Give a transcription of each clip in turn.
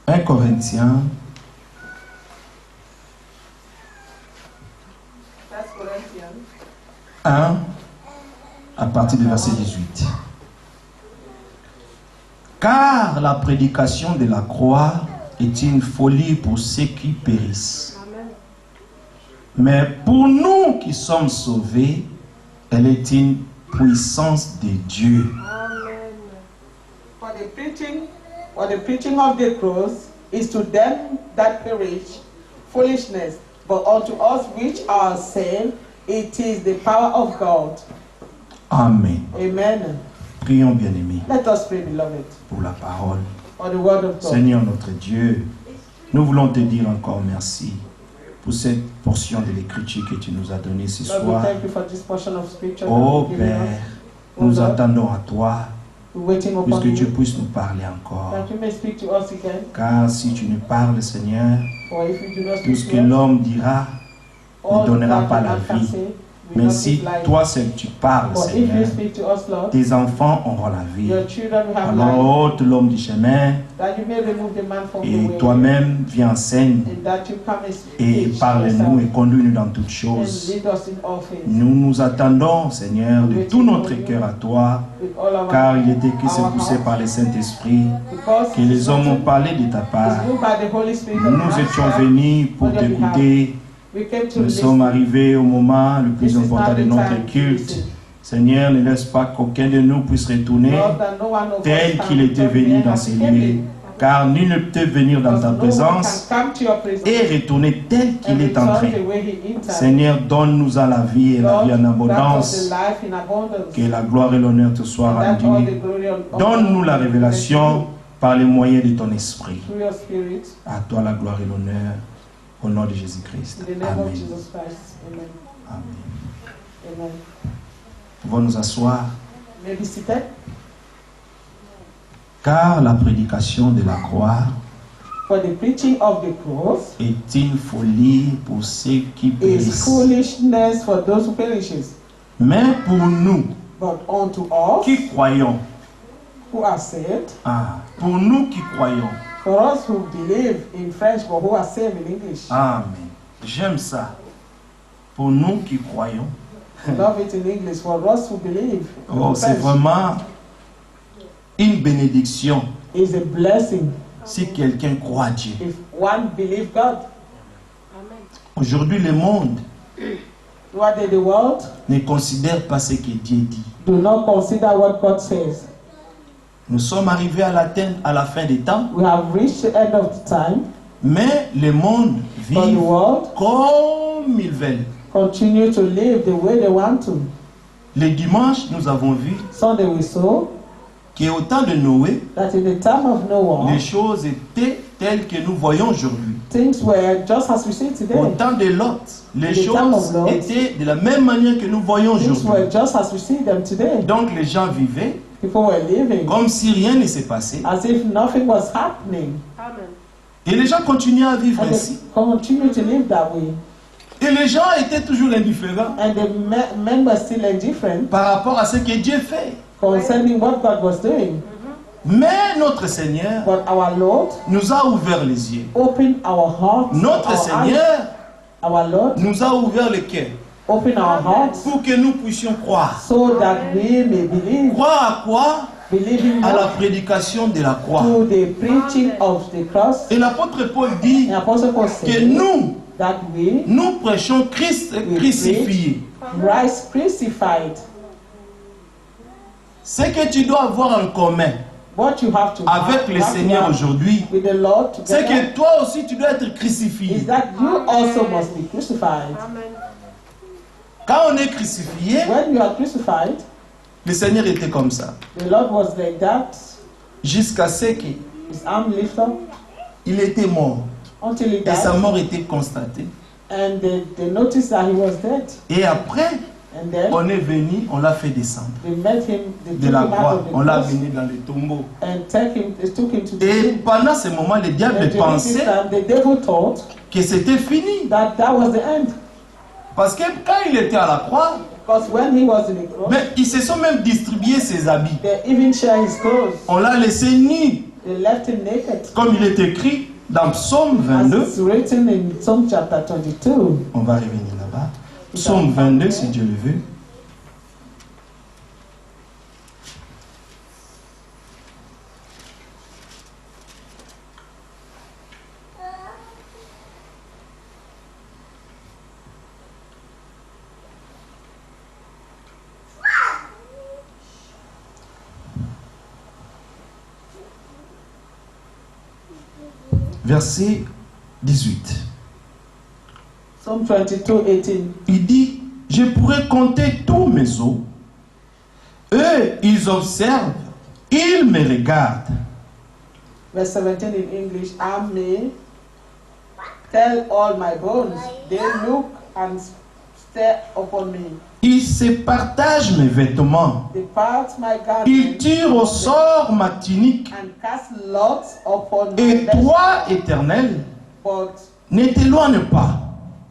1 Corinthiens 1 à partir du verset 18. Car la prédication de la croix est une folie pour ceux qui périssent. Mais pour nous qui sommes sauvés, elle est une puissance de Dieu. For the preaching of the cross is to them that perish foolishness, but unto us which are saved, it is the power of God. Amen. Amen. Prions, bien-aimés, Let us pray, beloved, pour la parole. for the word of God. Seigneur notre Dieu, nous voulons te dire encore merci pour cette portion de l'écriture que tu nous as donnée ce Lord, we soir. thank you for this portion of scripture. Oh that you've given Père, us. nous Lord, attendons à toi, we're waiting upon puisque tu you, puisses nous parler encore. that you may speak to us again. Car si tu nous parles, Seigneur, For if you do not tout speak ce to que us, l'homme dira ne all donnera that pas man la can vie. say will Mais not si give life. toi seul tu parles, For if you Seigneur, speak to us, Lord, tes enfants auront la vie. your children will have Alors life, ôte l'homme du chemin that you may remove the man from the et way, toi-même viens enseigne and that you come and et teach parle-nous et yourself, conduis-nous dans toutes and choses. lead us in all things. Nous nous attendons, Seigneur, de tout notre cœur à toi, With all our car il était que c'est our poussé hearts, par le Saint-Esprit because que les hommes ont parlé de ta part. it's moved by the Holy Spirit of Nous God. étions venus pour t'écouter. We came to Nous listen. sommes arrivés au moment le plus This is important now de the notre time to culte. listen. Seigneur, ne laisse pas qu'aucun de nous puisse retourner Lord, that no one of us tel can qu'il était return venu here dans as ces he came lieux. in. Car nul ne peut venir dans Because ta no one présence can come to your presence et retourner tel qu'il and est return entré. the way he entered. Seigneur, donne-nous à la vie et la Lord, vie en grant us abondance. the life in abundance. Que la gloire et l'honneur te soient And that all the rendus. glory and Donne-nous la honor révélation par les moyens de ton esprit. through your spirit. À toi la gloire et l'honneur. Au nom de Jésus-Christ. In the name of Amen. Jesus Christ. Amen. Amen. Amen. Pouvons nous asseoir. May be seated. Car la prédication de la croix For the preaching of the cross est une folie pour ceux qui is périssent. foolishness for those who perishes. Mais pour nous But unto us qui croyons, who are saved, pour nous qui croyons, for us who believe in French but who are saved in English. Amen. J'aime ça. Pour nous qui croyons. I love it in English. For us who believe Oh, in c'est French, vraiment une bénédiction is a blessing si quelqu'un croit à Dieu. if one believe God. Aujourd'hui, le monde What did the world ne considère pas ce que Dieu dit. do not consider what God says. Nous sommes arrivés à la fin des temps, We have reached the end of the time, mais le monde but the vit world comme ils veulent. continue to live the way they want to. Le dimanche, nous avons vu Sunday we saw qu'au temps de Noé, that in the time of Noah, les choses étaient telles que nous voyons aujourd'hui. things were just as we see Au today. temps de Lot, les In the time choses of Lot, étaient de la même manière que nous voyons Things aujourd'hui. were just as we see them today. Donc les gens vivaient People were living comme si rien ne s'est passé. as if nothing was happening. Et les gens continuaient à vivre And ainsi. they continue to live that way. Et les gens étaient toujours indifférents And the men were still indifferent par rapport à ce que Dieu fait. concerning what God was doing. Mais notre Seigneur But our Lord nous a ouvert les yeux. opened our hearts, Notre our eyes. Seigneur Our Lord nous a ouvert le cœur opened our hearts pour que nous puissions croire. so that we may believe. Croire à quoi? Believing À la what? prédication de la croix. To the preaching of the cross. Et l'apôtre Paul dit The Apostle Paul que said nous that we, prêchons Christ crucifié. Christ crucified. Ce que tu dois avoir en commun What you have to avec le have Seigneur aujourd'hui, with the Lord c'est together que toi aussi tu dois être crucifié. is that you also must be crucified. Quand on est crucifié, When you are crucified, le Seigneur était comme ça. the Lord was like that, Jusqu'à ce qu'il his arm lift up était mort. until he Et sa died, mort était constatée. and they noticed that he was dead. Et après, And then on est venu, on l'a fait descendre they met him, they de took la him out croix. of the On l'a cross amené dans le tombeau. and they took him to the Et tomb. pendant ce moment, le diable And during this pensait time, the devil thought que c'était fini. that was the end. Parce que quand il était à la croix, Because when he was in the cross, mais ils se sont même distribués ses habits. they even shared his clothes. On l'a laissé nu. They left him naked. Comme il est écrit dans Psaume As 22. it's written in Psalm chapter 22. On va revenir là-bas. Psaume 22, si Dieu le veut. Verset 18. Psalm 22, 18. Il dit, je pourrais compter tous mes os. Eux, ils observent, ils me regardent. Verse 17 in English. I may tell all my bones. They look and stare upon me. Ils se partagent mes vêtements. They part my Ils garment tirent au sort ma tunique. and cast lots upon my Et vesture. toi, Éternel, But ne t'éloigne pas.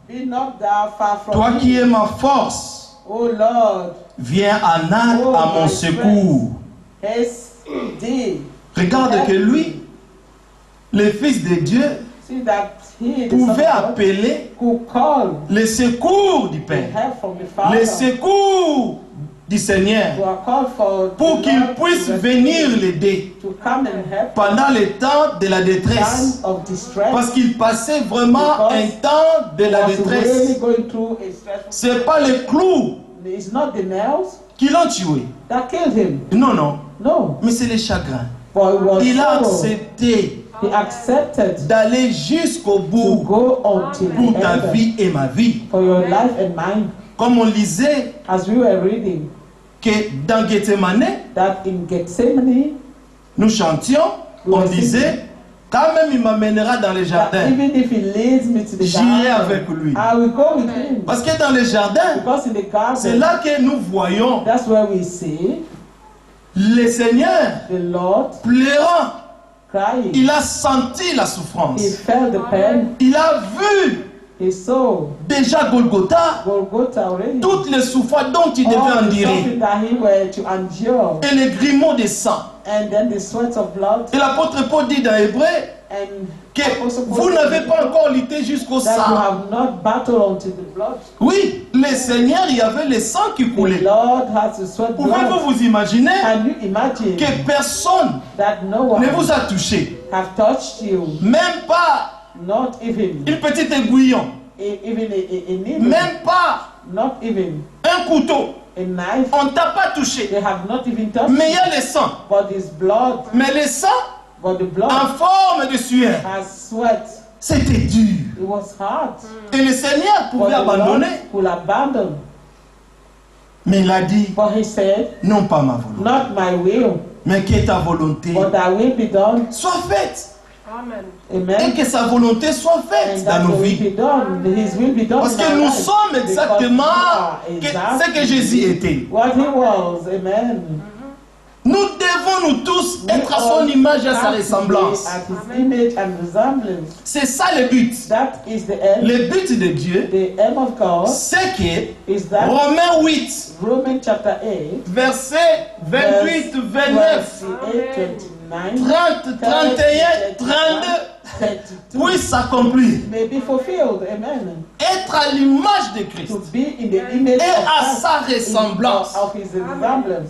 be not thou far from Toi me. qui es ma force, O Lord, viens en aide Oh, à mon my secours. haste thee. Regarde que lui, le Fils de Dieu, See that he, the Son of pouvait God, appeler could call le secours du the Père, help from the le Father. secours du Seigneur, To are called for pour the qu'il Lord puisse to rescue venir him, l'aider to come and help pendant le temps de la détresse. time of distress. Parce qu'il passait vraiment un temps de He la was really détresse. going through a stressful. Ce n'est pas les clous It's not the nails qui l'ont tué. that killed him. Non, non. No, Mais c'est les chagrins. but it was Il a sorrow. accepté He accepted d'aller jusqu'au to bout go until pour the ta end vie et ma vie. for your life and mine. Comme on lisait As we were reading que dans Gethsemane, that in Gethsemane, nous chantions, on disait, quand même il m'amènera dans les that jardins. even if he leads me to the J'irai garden, avec lui. I will go with him. Parce que dans les jardins, Because in the c'est garden, là que nous voyons that's where we see le Seigneur the Lord pleurant. crying. Il a senti la He souffrance. felt the pain. Il a vu He saw déjà Golgotha, Golgotha already. toutes les souffrances dont il devait All the endurer. suffering that he were to endure, Et les grumeaux de sang. and then the sweat of blood, Et l'apôtre Paul dit dans Hébreu and que Apostle Paul vous said n'avez pas encore lutté jusqu'au that you sang. have not battled unto the blood. Oui, le Seigneur, il y avait le sang qui The coulait. Lord has to sweat blood. Pouvez-vous vous imaginer Can you imagine que personne that no one ne vous a touché? have touched you, Même pas not even une petite aiguillon, even a needle, même pas not even un couteau. a knife. On ne t'a pas touché. They have not even touched Mais il y you. a le sang. But this blood, Mais le sang but the blood en forme de sueur. has sweat. C'était dur. It was hard. Et le Seigneur But pouvait the Lord abandonner. will abandon. Mais il a dit, But he said, non pas ma volonté, not my will, mais que ta volonté but thy will be done. soit faite. Amen. Et Amen. que sa volonté soit faite And dans that nos will vies. be done. His will be done. Parce in que our nous lives. sommes Because exactement we are ce que Jésus était. what he was. Amen. Nous devons nous tous We être à all son image et à sa have to be ressemblance. At his image and resemblance. C'est ça le but. That is the end. Le but de Dieu, The aim of God c'est que is that Romains 8, Romans chapter 8, verset 28, 29, 28, 29, 30, 31, 32 32 puisse s'accomplir. may be fulfilled. Amen. Être à l'image de Christ. To be in the image Et of à Christ, sa ressemblance. of his resemblance.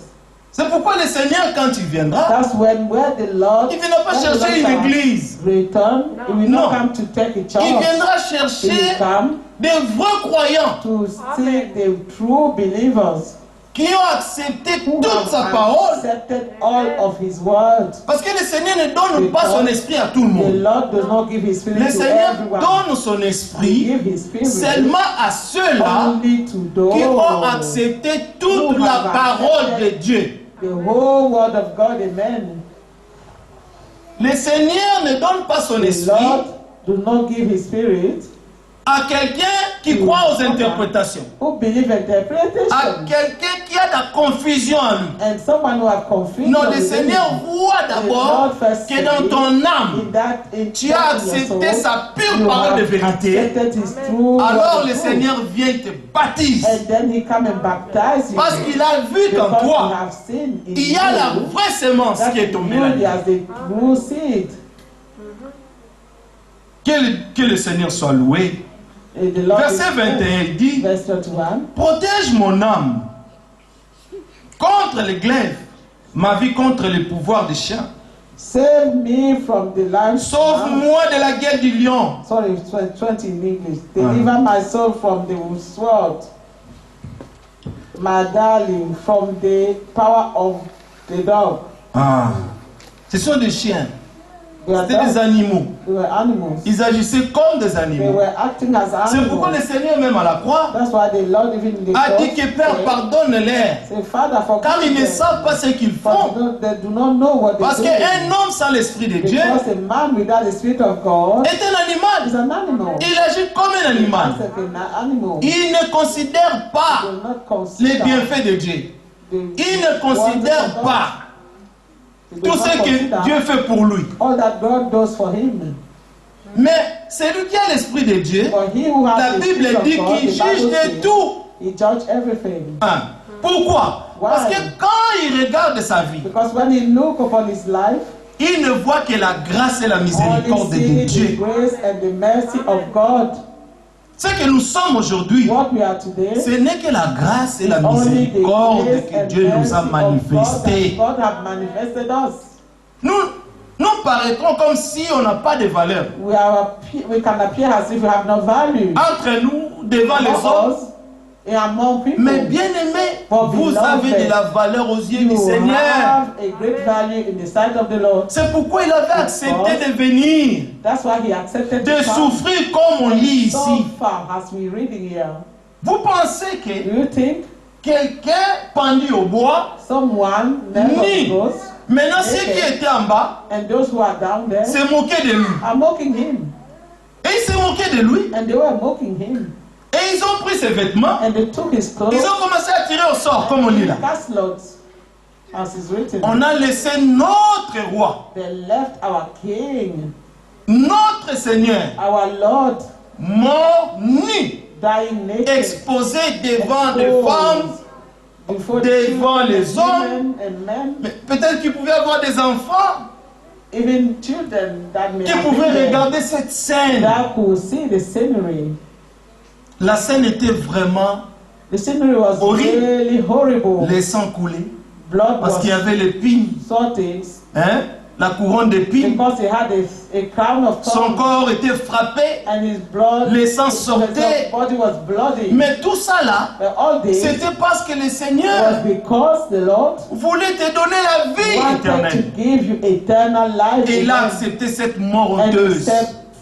C'est pourquoi le Seigneur, quand il viendra, That's where the Lord il ne viendra pas when the chercher Lord une shall église. return. He will Non. not come to take a Il church. viendra He will chercher come des vrais croyants to see the true believers qui ont accepté who toute have sa parole. accepted all of his words. Parce que le Seigneur ne donne pas son esprit à tout le The monde. Lord does not give his spirit Le to Seigneur everyone. donne son He esprit give his spirit seulement à ceux-là only to those qui ont accepté toute la parole de Dieu. the whole word of God. Amen. Le Seigneur ne donne pas son The esprit Lord do not give his spirit À quelqu'un qui croit aux interprétations. Who believe À interpretation. quelqu'un qui a de la confusion en lui. And someone who have confusion. Non, le within Seigneur him. voit d'abord que dans ton âme, tu as accepté sa pure parole de vérité. Alors le Seigneur vient te baptise. And then he come and baptize you. Parce qu'il a vu qu'en Because toi, he have seen in il y a la you vraie semence that qui est tombée you là. as the true seed. Que le Seigneur soit loué. And the Lord Verset is 21, il dit, Verse 21. protège mon âme contre les glaives, ma vie contre les pouvoirs des chiens. Save me from the life. Sauve-moi de la guerre du lion. Sorry, 20 in English. Deliver my soul from the sword. My darling, from the power of the dog. Ah, ce sont des chiens. They are C'était des dogs. animaux. They were animals. Ils agissaient comme des They animaux. were acting as C'est pourquoi le animals. Seigneur même à la croix That's why the Lord even in the a cross dit que Père said, pardonne-les, say, Father, car ils forgive ne them, savent pas ce qu'ils for font. they do not know what Parce they do. qu'un homme sans l'Esprit de Dieu Because a man without the Spirit of God est un animal. is an animal. Il agit comme un animal. It's like an animal. Il ne considère pas Will not les consider bienfaits de Dieu. the Il ne considère wonders of pas God. He tout does ce not que consider Dieu fait pour lui. all that God does for him. Mais celui qui a l'Esprit de Dieu, For he who has la the Bible Spirit of dit God, qu'il the juge Bible de says, tout. he judge everything. Hein. Pourquoi? Why? Parce que quand il regarde sa vie, Because when he look upon his life, il ne voit que la grâce et la only miséricorde de see the Dieu. grace and the mercy of God. Ce que nous sommes aujourd'hui, What we are today, ce n'est que la grâce et la only the miséricorde grace que and Dieu nous mercy a of manifestées. God have manifested us. Nous paraîtrons comme si on n'a pas de valeur. We can appear as if we have no value. Entre nous, devant les Among hommes. us and among people. Mais bien aimé, For vous beloved, avez de la valeur aux yeux du You Seigneur. have a great value in the sight of the Lord. C'est pourquoi il avait accepté de venir, That's why he accepted de to come souffrir comme on and lit ici. suffer, as we reading here. Vous pensez que Do you think quelqu'un pendu au bois, someone never ni goes maintenant ceux qui étaient en bas and those who are down there se moquaient de lui. are mocking him, Et ils se moquaient de lui. and they were mocking him, Et ils ont pris ses vêtements. and they took his Ils clothes, ont commencé à tirer au sort, comme on lit là. cast lots, as is written. On a laissé notre roi, They left our King, notre Seigneur, our Lord, mort nu, dying naked, exposé devant des exposed femmes, before devant children les and hommes. women and men, mais peut-être qu'il pouvait avoir des enfants even children that may qui have pouvaient been there, regarder cette scène. that could see the scenery. La scène était vraiment The scenery was horrible. really horrible. Les sangs coulaient Blood parce qu'il y was avait l'épine, sorting hein, la couronne d'épines. because he had a crown of Son thorns corps était frappé, and his blood, les sangs his sortaient. body was bloody. Mais tout ça là, But all this c'était parce que le was Seigneur because the Lord voulait te donner la vie wanted to éternelle. give you eternal life. Et il a Amen. accepté cette mort And honteuse.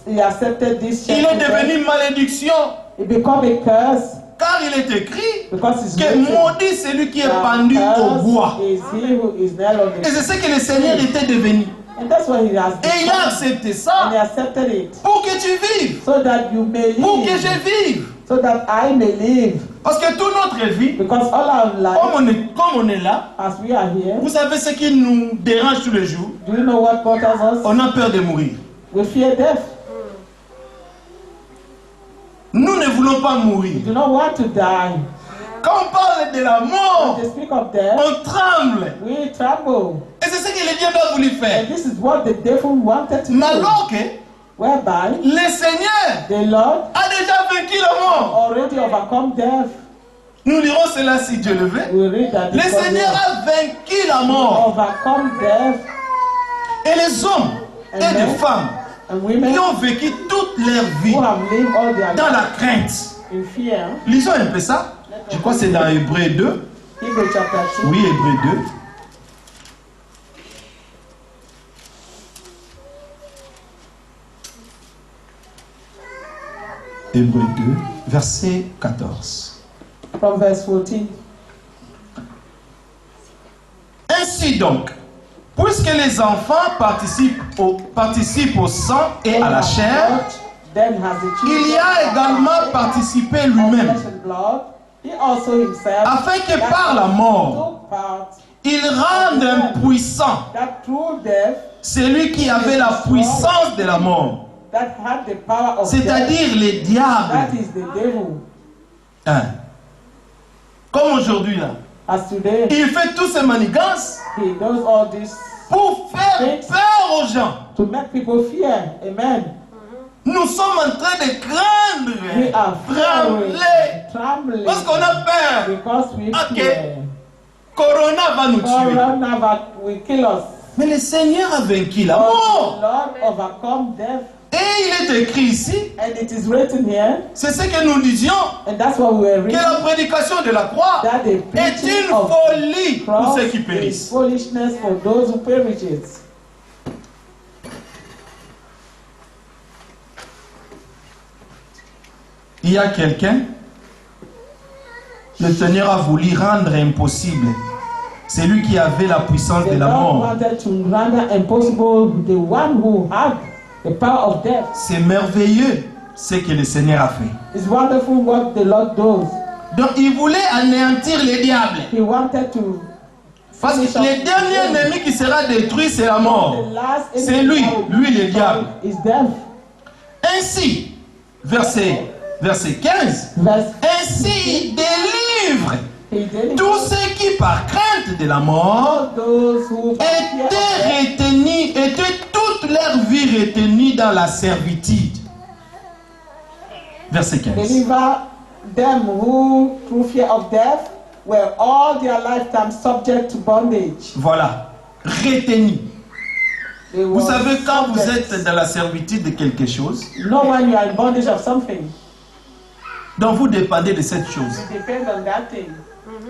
he accepted this Il est shameful death. devenu malédiction, It became a curse car il est écrit because it's que written maudit celui qui est that pendu au bois. cursed is he who is nailed on Et the c'est ce que le Seigneur était devenu. And that's why he has Et il a become. accepté And he ça accepted it pour que tu vives, so that you may pour que live, je vive. so that I may live. Parce que toute notre vie, Because all our life, comme on est là, as we are here, vous savez ce qui nous dérange tous les jours. do you know what bothers us? On a peur de mourir. We fear death. Nous ne voulons pas We mourir. do not want to die. Quand on parle de la When mort, they speak of death, on tremble. we tremble. Et c'est ce que le diable a voulu faire. And this is what the devil wanted to Mais do. alors que Whereby le Seigneur the Lord a déjà vaincu la mort. already overcome death. Nous lirons cela si Dieu le veut. We read that Le because Seigneur he a vaincu la mort. overcome death, Et les hommes et les femmes and qui women ont vécu toute leur vie who have lived all their dans life la crainte. in fear. Lisons un peu ça. Je crois que c'est dans Hébreux 2. Hebrews chapter 2. Oui, Hébreux 2. Hébreux 2, verset 14. From verse 14. Ainsi donc, puisque les enfants participent au sang et à la chair, then has the children il y a également participé of lui-même, flesh and blood, he also himself, afin que that par la mort, took part, il rende impuissant that through death, celui qui avait la puissance de la mort, that had the power of death, c'est-à-dire les that diables. is the devil. Hein. Comme aujourd'hui là. As today, Il fait tous ces manigances he does all this pour faire peur aux gens. to make people fear. Amen. Nous sommes en train de We craindre, are fearing, trembler, trembling, parce qu'on a peur. because we Ok. fear. Corona va nous tuer. Corona will kill us. Mais le Seigneur a vaincu la But the mort. Lord overcome death. Et il est écrit ici, And it is written here, c'est ce que nous disions, and that's what we were que reading, la prédication de la croix that the est preaching une of folie pour cross ceux qui is périssent. foolishness for those who perishes. Il y a quelqu'un, le Seigneur a voulu rendre impossible. C'est lui qui avait la puissance The de la Lord mort. wanted to render impossible the one who had the power of death. C'est merveilleux ce que le Seigneur a fait. It's wonderful what the Lord does. Donc il voulait anéantir les diables. He wanted to Parce que le dernier ennemi qui sera détruit, c'est la mort. the last C'est lui, le diable. is death. Ainsi, verset 15, Verse ainsi il délivre he did tous ceux qui par crainte de la mort all those who étaient retenus, étaient toute leur vie retenus dans la servitude. Verset 15. deliver them who through fear of death were all their lifetime subject to bondage. Voilà, retenus. They Vous were savez, quand vous subject. êtes dans la servitude de quelque chose, You know when you are in bondage of something, donc vous dépendez de cette chose. you depend on that thing.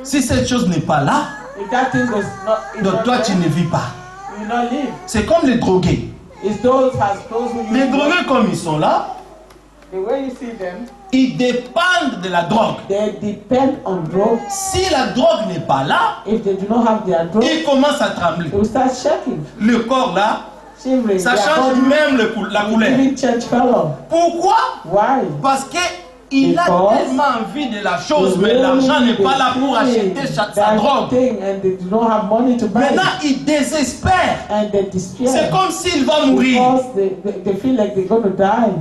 Si cette chose n'est pas là, If that thing is donc not toi there, tu ne vis pas. you will not live. C'est comme les drogués. It's those who Les use drogués, comme ils sont là, the way you see them, ils dépendent de la drogue. they depend on drugs. Si la drogue n'est pas là, If they do not have their drugs, ils commencent à trembler. they will start shaking, Le corps là, shivering. ça Their change body même la will couleur. even change color. Pourquoi? Why? Parce qu'il a Because tellement envie de la chose, They mais really l'argent n'est need pas là pour the acheter thing, sa that drogue. thing, and they do not have money to buy Maintenant, it. il désespère. And they despair. C'est comme s'il va mourir. Because they feel like they're going to die.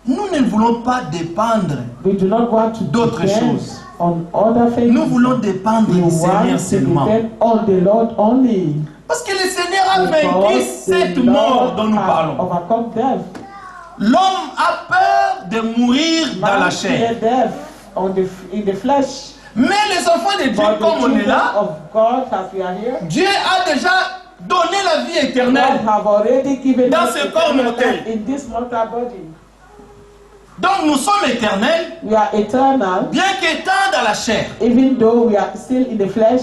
Nous ne voulons pas dépendre. We do not want to D'autres depend choses. on other things. Nous voulons dépendre We du Seigneur want to seulement. depend on the Lord only. Parce que le Seigneur a vaincu Because cette the mort Lord dont nous has parlons. overcome death. L'homme a peur de mourir dans la Man chair. fear death in the flesh. Mais les enfants de Dieu, But the comme on est children là, of God, as we are here, Dieu a déjà donné la vie God éternelle. have already given Dans us ce corps eternal mortel. life in this mortal body. Donc nous sommes éternels, We are eternal, bien qu'étant dans la chair. even though we are still in the flesh.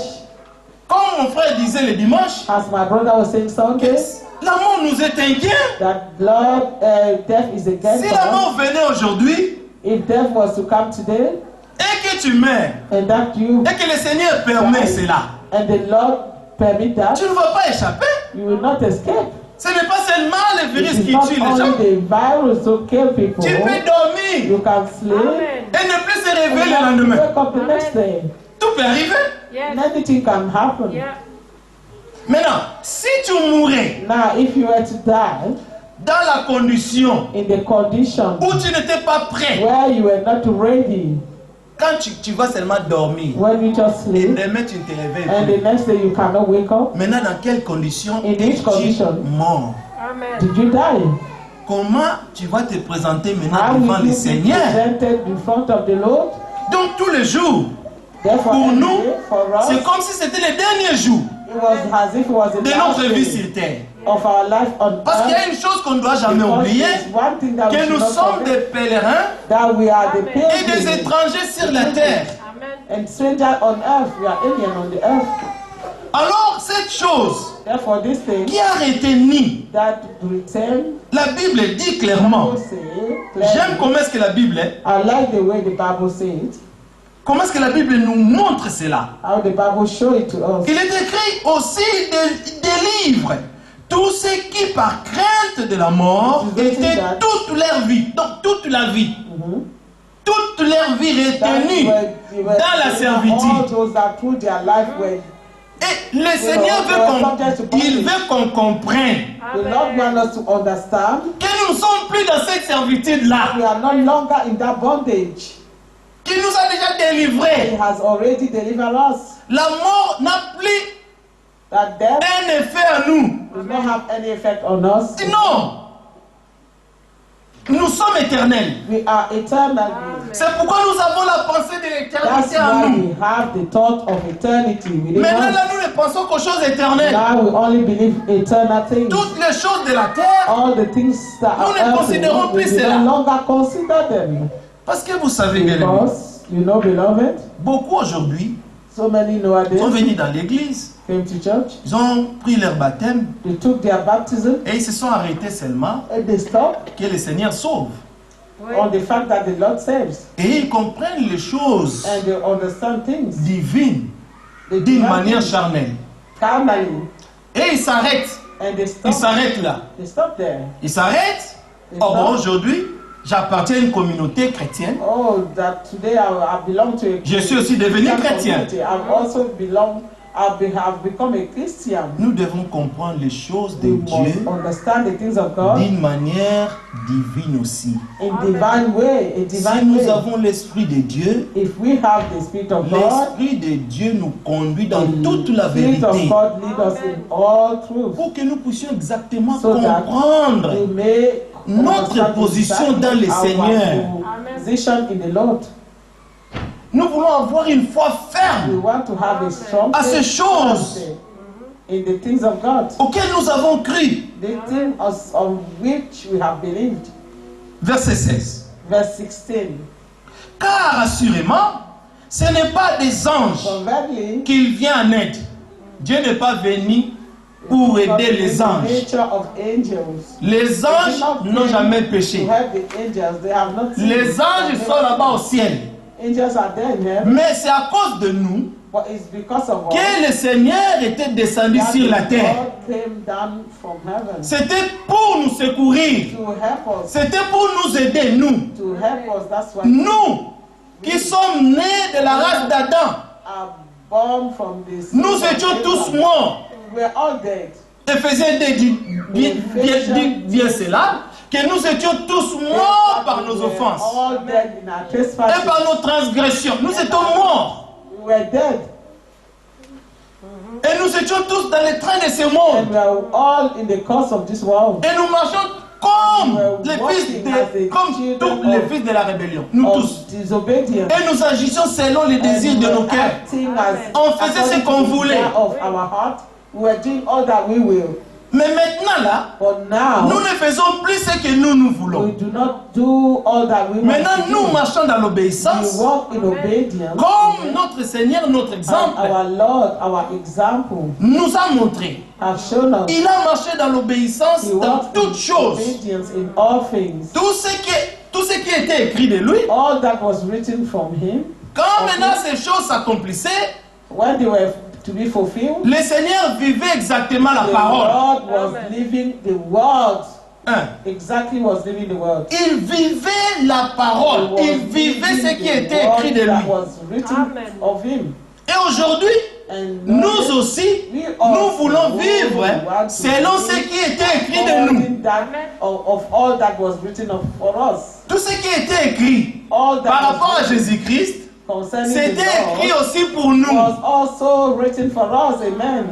Comme mon frère disait le dimanche, As my brother was saying Sunday, la mort nous est inquiet. that Lord, death is against Si la us. mort venait aujourd'hui If death was to come today, et que tu meurs, and that you et que le Seigneur permet cela, and the Lord permit that, tu ne vas pas échapper. you will not escape. Ce n'est pas seulement le It virus is qui not tue les only gens. the virus who kill people. Tu peux dormir You can sleep et ne plus se réveiller and le then lendemain. wake up the next day. Tout peut arriver. Yes. And anything can happen. Yeah. Maintenant, si tu mourais Now, if you were to die dans la condition in the condition où tu n'étais pas prêt, where you were not ready, quand tu vas seulement dormir, when you just et sleep, demain tu ne te réveilles and plus. the next day you cannot wake up, Maintenant, dans quelles conditions In which es-tu condition? mort? Amen. did you die? Comment tu vas te présenter maintenant How devant will le you be Seigneur? presented in front of the Lord? Donc tous les jours, Therefore, Pour every nous, day, for us, c'est comme si c'était les derniers jours it was as if it was the de last notre vie day sur terre. of our life on Parce qu'il y earth. a une chose qu'on ne doit jamais Because oublier, there's one thing that we que should nous not sommes forget, des pèlerins that we are the Amen. et des pilgrims étrangers sur la terre. Amen. and strangers on earth. We are alien on the earth. Alors cette chose Therefore, this thing qui a retenu, that return, la Bible dit clairement, Bible say j'aime clearly. comment est-ce que la Bible est, I like the way the Bible says it. comment est-ce que la Bible nous montre cela. How the Bible show it to us. Il est écrit aussi délivre Tous ceux qui, par crainte de la mort, étaient toute leur vie, donc toute la vie, toute leur vie retenue dans la servitude. Et le Seigneur veut qu'on comprenne The Lord wants us to understand que nous ne sommes plus dans cette servitude-là, we are no longer in that bondage. qu'il nous a déjà He délivrés. has already delivered us. La mort n'a plus That death un effet à nous. does not have any effect on us. Non. Nous sommes éternels. We are eternal. C'est pourquoi nous avons la pensée de That's l'éternité en why nous. we have the thought of eternity within Maintenant, us. là, nous ne pensons qu'aux choses éternelles. Now we only believe eternal things. Toutes les choses de la terre, All the things that nous are ne earthly, considérons plus we cela. no longer consider them. parce que vous savez, bien aimés, Because, you know, beloved, beaucoup aujourd'hui so many nowadays sont venus dans l'église, came to church, ils ont pris leur baptême they took their baptism et ils se sont arrêtés seulement and they stopped que le Seigneur sauve. on the fact that the Lord saves. Et ils comprennent les choses And they understand things divines they d'une do not manière think charnelle. carnally. Et ils s'arrêtent. And they Ils stop, s'arrêtent là. they stop there. Ils s'arrêtent. Oh, bon, aujourd'hui, j'appartiens à une communauté chrétienne. Oh, that today I belong to a Je suis aussi devenu Christian chrétien. community. I've also have become a Christian. Nous devons comprendre les choses de We must Dieu understand the things of God d'une manière divine aussi. in divine way, a Si divine nous way. avons l'Esprit de Dieu, If we have the Spirit of God, l'Esprit de Dieu nous conduit dans toute la the Spirit of vérité God lead us in all truth, pour que nous puissions exactement so that comprendre we may notre understand position dans le exactly Seigneur. our position in the Lord. Nous voulons avoir une foi We ferme want to have a strong à ces faith choses in the things of God, auxquelles nous avons cru. the things on which we have believed. Verset 16. Verse 16. Car assurément, ce n'est pas des anges For verily, qu'il vient en aide. Dieu n'est pas venu pour aider les anges. the nature of angels. Les anges n'ont jamais To péché. help the angels, they have not sinned. Les anges sont là-bas au ciel. Angels are there in heaven, Mais c'est à cause de nous but it's because of us que le Seigneur était descendu that sur la the terre. God came down from heaven C'était pour nous secourir. to help us. C'était pour nous aider, nous. To help us, that's why Nous qui sommes nés de la race d'Adam. are born from this. Nous étions tous morts. We're all dead. Éphésiens 2 dit bien cela, que nous étions tous morts par nos offenses All dead in our et trespasses. par nos transgressions. Nous étions morts. We were dead. Et nous étions tous dans le train de ce And monde. we are all in the course of this world. Et nous marchons comme tous les fils de la rébellion. Nous tous. Of disobedience. Et nous agissons selon les désirs de nos cœurs. On faisait ce qu'on voulait. Of our heart, we were doing all that we will. Mais maintenant là, But now, nous ne faisons plus ce que nous we voulons. do not do all that we want Maintenant, to nous do. marchons dans We l'obéissance walk in obedience. comme notre Seigneur, notre And exemple, our Lord, our example, nous a montré. have shown us. Il a marché dans l'obéissance He dans walked toutes in choses. obedience in all things. Tout ce qui était écrit de lui, All that was written from him, quand maintenant ces choses s'accomplissaient, when they were to be fulfilled, le Seigneur vivait exactement la the parole. Lord was living the word. Hein. Exactly was living the word. Il vivait la parole. He was Il vivait ce living qui the était word écrit de that lui. was written of him. Et aujourd'hui, And nous aussi, we nous also voulons vivre want to selon live ce qui était écrit de nous. according that of all that was written for us. Tout ce qui était écrit All that par was rapport à written Jésus-Christ, concerning c'était the écrit Lord aussi pour nous. was also written for us. Amen.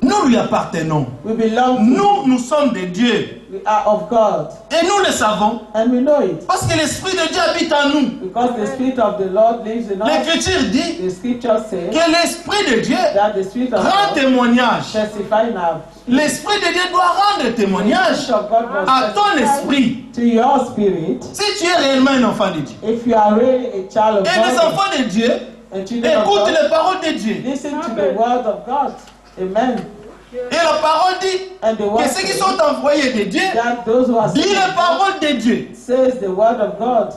Nous lui appartenons. We belong to Nous, nous sommes de Dieu. We are of God. Et nous le savons. And we know it. Parce que l'Esprit de Dieu habite en nous. Because the Spirit of the Lord lives in us. L'Écriture dit The scripture says que l'Esprit de Dieu that the Spirit of rend God témoignage. testify in our L'Esprit de Dieu doit rendre témoignage Spirit of God must à ton testify esprit. to your spirit. Si tu es réellement un enfant de Dieu. If you are really a child of Et les God enfants de Dieu and children of écoutent God, les paroles de Dieu. listen to the word of God. Amen. Et la parole dit And the word que ceux qui says sont envoyés de Dieu that those who are disent saved les paroles de Dieu. says the word of God.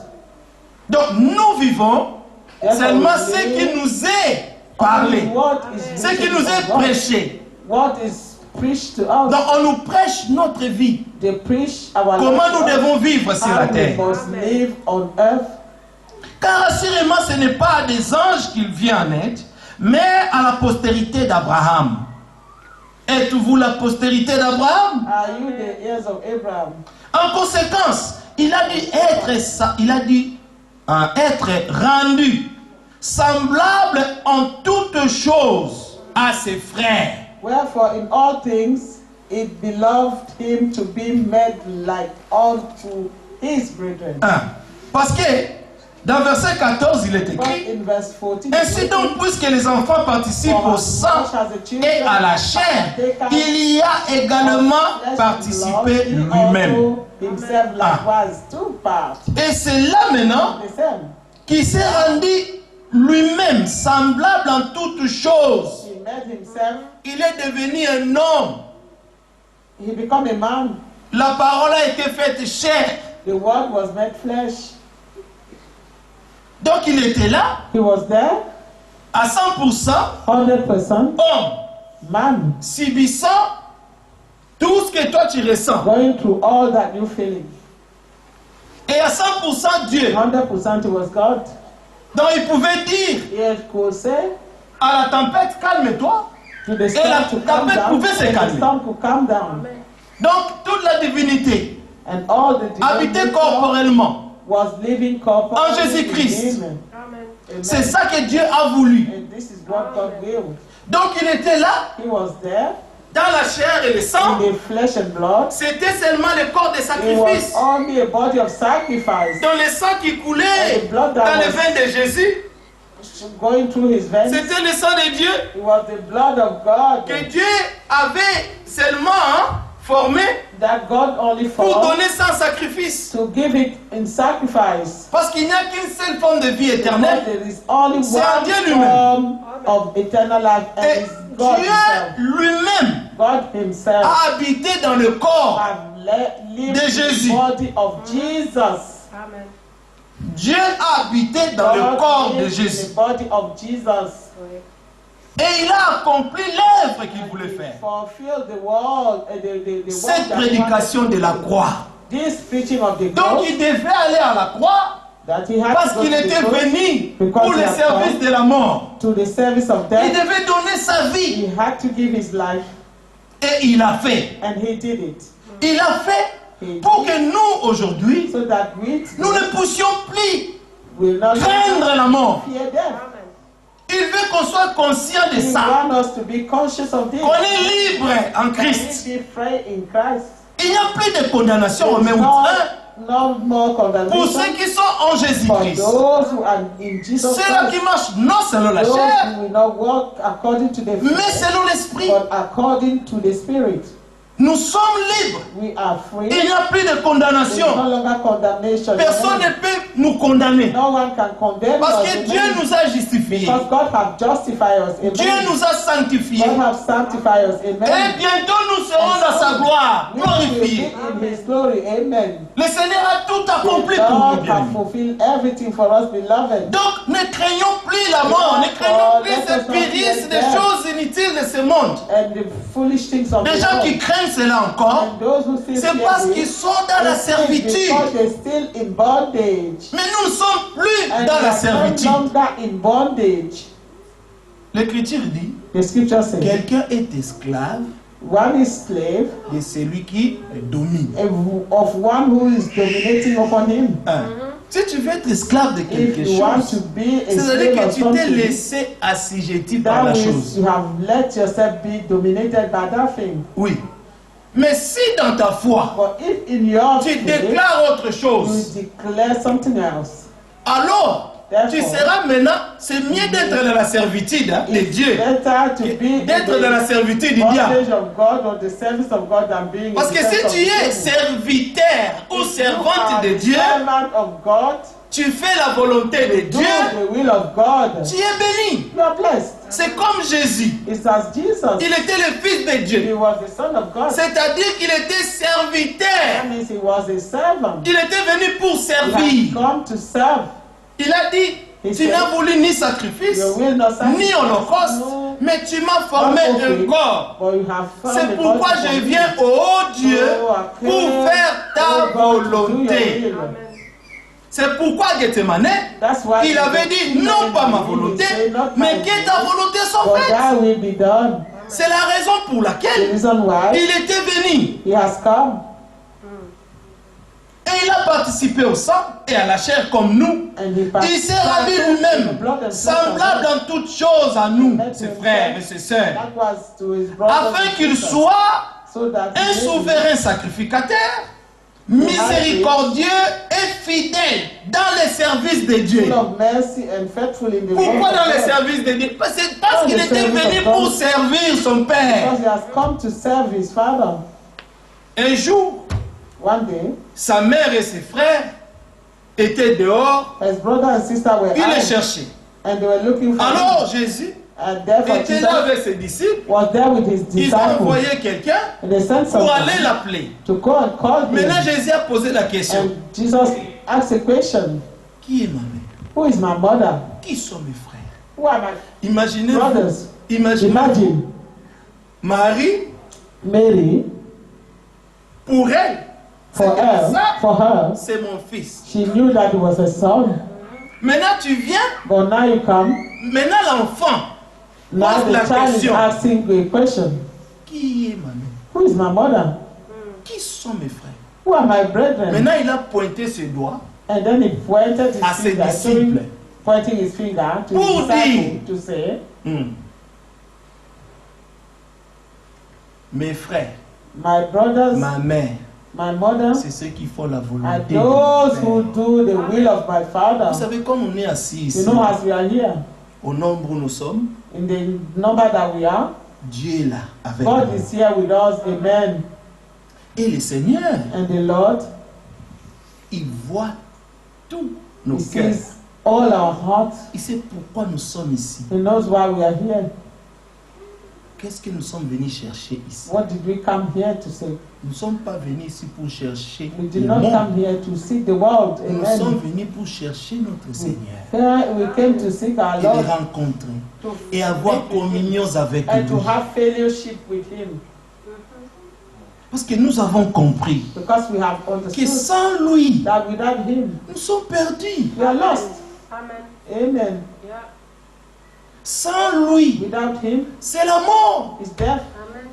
Donc nous vivons Therefore, seulement we ce qui live nous est parlé, what is ce qui written nous of est God. prêché. What is preach to us. Donc on nous prêche notre vie. They preach our Comment life nous to us, devons vivre sur la how we terre. must live on earth. Car assurément ce n'est pas à des anges qu'il vient en aide, mais à la postérité d'Abraham. Êtes-vous la postérité d'Abraham? Are you the heirs of Abraham? En conséquence, il a dû être rendu semblable en toutes choses à ses frères. Wherefore in all things it beloved him to be made like unto his brethren. Parce que dans verset 14, il est But écrit: in verse 14, ainsi donc, puisque les enfants participent au sang et à la chair, il y a également participé lui-même. Himself likewise took part. Et c'est là maintenant The same. qu'il s'est rendu lui-même semblable en toutes choses. He made himself, Il est devenu un homme. he became a man. La parole a été faite chair. The word was made flesh. Donc il était là He was there, à 100% 100% homme, man, subissant tout ce que toi tu ressens. going through all that you feeling. Et à 100% Dieu. 100% he was God. Donc il pouvait dire He could say à la tempête, calme-toi. to the Et la storm to calm tempête down, pouvait se and the calmer. storm could calm down. Donc toute la divinité And all the habitait divinity corporellement was living corporally en Jésus-Christ. in him. Amen. C'est ça que Dieu a voulu. And this is what God willed. Donc il était là He was there dans la chair et le sang. in the flesh and blood. C'était seulement le corps de It sacrifice. was only a body of sacrifice Dans le sang qui coulait And the blood dans that les was- veines de Jésus, going through his veins. c'était le sang de Dieu It was the blood of God que Dieu avait seulement formé that God only pour formed donner sans sacrifice. to give it in sacrifice. Parce qu'il n'y a qu'une seule forme de vie Because éternelle. there is only C'est one Dieu lui-même. form of eternal life, and Et it's God Dieu himself. lui-même God himself a habité dans le corps. lived de in Jésus. the body of Jesus. Amen. Dieu a habité dans le corps God de lived in Jésus. the body of Jesus. Oui. Et il a accompli l'œuvre qu'il voulait He faire. fulfilled the world, the Cette work that he prédication wanted de la to do. croix. This preaching of the Donc cross, il devait aller à la croix that he had parce to go qu'il to the était cross venu because pour he le had service come de la mort. to the service of Il death. devait donner sa vie He had to give his life, et il a fait. and he did it. Il a fait He pour did que nous aujourd'hui, so that nous ne puissions plus will not craindre la mort. fear death. Amen. Il veut qu'on soit conscient de He ça. wants us to be conscious of this. Qu'on est libre en Can Christ. we be free in Christ? Il n'y a plus de condamnation There is Romains 8, no more pour condemnation ceux qui sont en for Jésus-Christ. those who are in Jesus Ceux-là qui Christ. marchent non selon la Those chair, who will not walk according to the mais flesh, selon l'esprit. but according to the Spirit. Nous sommes libres. We are free. Il n'y a plus de There is no condamnation. longer condemnation. Personne ne peut nous condamner. No one can condemn Parce us. que Amen. Dieu nous a justifiés. Because God have justified us. Amen. Dieu nous a sanctifiés. God have sanctified us. Et Amen. bientôt nous serons dans sa gloire, We will glorifiés. be in His glory. Amen. Le Seigneur a tout accompli pour nous. God bien have aimés. fulfilled everything for us, beloved. Donc ne craignons plus la mort, ne craignons plus cette périsse des choses inutiles de ce monde. And the foolish things of Les the gens qui world. craignent cela encore, And those who still c'est fear parce this, qu'ils sont dans la they sin servitude. because they're still in bondage. Mais nous ne sommes plus And dans they la are servitude. no longer in bondage. L'Écriture dit, The scripture says, quelqu'un est esclave one is slave de celui qui domine. of one who is dominating upon him. Si tu veux être esclave de If quelque you want chose, to be a c'est-à-dire slave que of tu t'es something, laissé assujetti par that la means chose. you have let yourself be dominated by that thing. Oui. Mais si dans ta foi, But if in your tu faith, déclares autre you chose, declare something else, alors tu therefore, seras maintenant, c'est mieux d'être dans la servitude de it's Dieu, better to be in d'être dans la the servitude du diable. bondage of God or the service of God than being Parce in que the si service tu es of the devil. serviteur ou If you servante are de the Dieu, servant of God, tu fais la volonté de do Dieu, the will of God, tu es béni. you are blessed. C'est comme Jésus. It's as Jesus. Il était le fils de He Dieu. was the son of God. C'est-à-dire qu'il était serviteur. That means he was a servant. Il était venu pour He had servir. come to serve. Il a dit, Tu n'as voulu ni sacrifice, ni holocauste, mais tu m'as formé un corps. C'est pourquoi je viens, ô Dieu, pour faire ta volonté. C'est pourquoi Gethsemane, il avait dit, non pas ma volonté, mais que ta volonté soit faite. C'est la raison pour laquelle il était venu. Et il a participé au sang et à la chair comme nous. Il s'est rendu lui-même semblable dans toutes choses à nous, ses frères et ses sœurs, afin qu'il soit un souverain sacrificateur, miséricordieux et fidèle dans les services de Dieu. Pourquoi dans les services de Dieu? Parce qu'il était venu pour servir son Père. Un jour, sa mère et ses frères étaient dehors. Il les cherchait. Alors Jésus était là avec ses disciples. Ils ont envoyé quelqu'un pour aller l'appeler. Maintenant Jésus a posé la question. Qui est ma mère? Qui sont mes frères? Imaginez Marie, pour elle, c'est mon fils. She knew that it was a son. Maintenant tu viens. But now you come. Maintenant l'enfant pose la question. Asking a question. Qui est ma mère? Who is my mother? Qui sont mes frères? Who are my brethren? Maintenant il a pointé ses doigts and then he pointed à ses disciples. Pointing his finger to pour his disciple to say, mes frères, my brothers, ma mère, my mother, c'est ceux qui font la volonté are those who do the will of my Father. Vous savez, comme on est assis ici, you know, as we are here, au nombre où nous sommes, in the number that we are, Dieu est là avec God nous. is here with us. Amen. Et le Seigneur, and the Lord, il voit tous nos He cœurs. sees all our hearts. Il sait pourquoi nous sommes ici. He knows why we are here. Qu'est-ce que nous sommes venus chercher ici? What did we come here to say? Nous ne sommes pas venus ici pour chercher We did le not monde. come here to seek the world. Nous Amen. sommes venus pour chercher notre Seigneur. Here we came to seek our Et Lord le rencontrer. Et avoir communion avec and to lui. have fellowship with Him. Parce que nous avons compris Because we have que understood sans lui, that without Him, nous sommes perdus. we are lost. Amen. Amen. Yeah. Sans lui, Without Him, c'est la mort. it's death. Amen.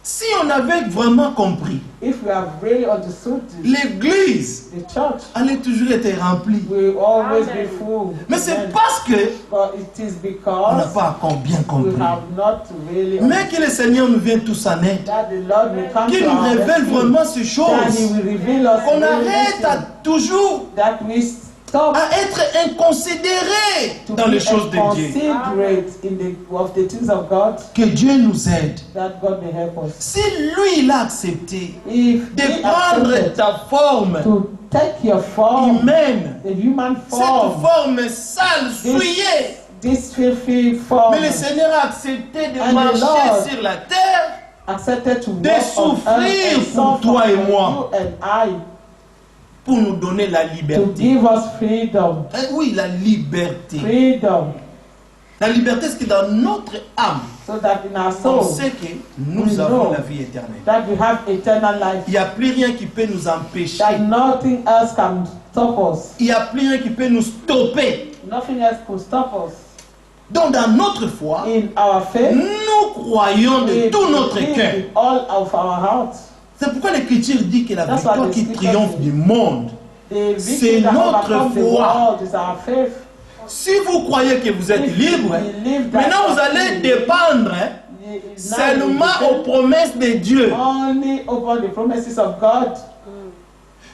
Si on avait vraiment compris, If we have really understood this, l'église the church allait toujours être remplie. will always be Amen. full. Mais c'est Amen. parce que But it is on n'a because pas encore bien we compris. have not really Mais que le Seigneur nous vienne tous en aide. that the Lord will come Qu'il to nous our révèle rescue. vraiment ces That He choses. will reveal us Qu'on really arrête à things. toujours That we stop à être inconsidérés to dans be les choses de Dieu. inconsiderate in of the things of God, Que Dieu nous aide. that God may help us. Si lui, il a accepté If de He prendre accepted ta forme to take your form, humaine, the human cette form, forme sale, souillée, this filthy form, mais le Seigneur a accepté de And the marcher Lord sur la terre, accepted to de walk on souffrir earth and pour suffer toi et for moi. you and I, pour nous donner la to liberté. give us freedom. Oui, la liberté. Freedom, La liberté, c'est que dans notre âme, so that in our on soul, sait que nous We avons know la vie éternelle. that we have eternal life, Il n'y a plus rien qui peut nous empêcher. that nothing else can stop us. Il n'y a plus rien qui peut nous stopper. Nothing else could stop us. Donc dans notre foi, In our faith, nous croyons de we tout notre believe cœur. with all of our heart. C'est pourquoi l'Écriture dit que la That's why victoire the qui scripture triomphe says- du monde. The C'est victory that notre overcomes the foi. world is our faith. Si vous croyez que vous êtes If libre, you believe that maintenant vous you are allez free, dépendre now seulement you aux promesses de Dieu. only upon the promises of God.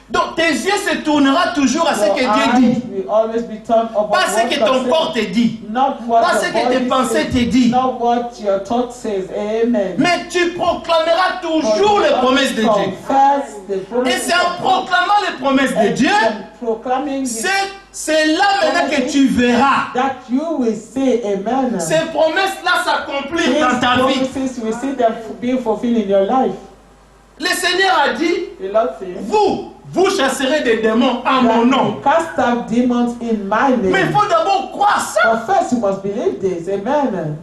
Donc tes yeux se tourneront toujours à ce Your que Dieu eyes dit. will always be turned upon Pas ce what que God ton says. corps te dit. Not what Pas your ce que body tes pensées says. te disent. Not what your thought says. Amen. Mais tu proclameras But toujours you les always promesses de Dieu. confess the Et promises c'est en of God. proclamant les promesses de And Dieu, proclaiming his- c'est là maintenant que tu verras. that you will say amen. Ces promesses-là s'accomplissent These dans ta vie. promises, you will see them being fulfilled in your life. Le Seigneur a dit, The Lord says, vous, vous chasserez des démons en mon nom. You cast out demons in my name. Mais il faut d'abord croire ça. But first you must believe this. Amen.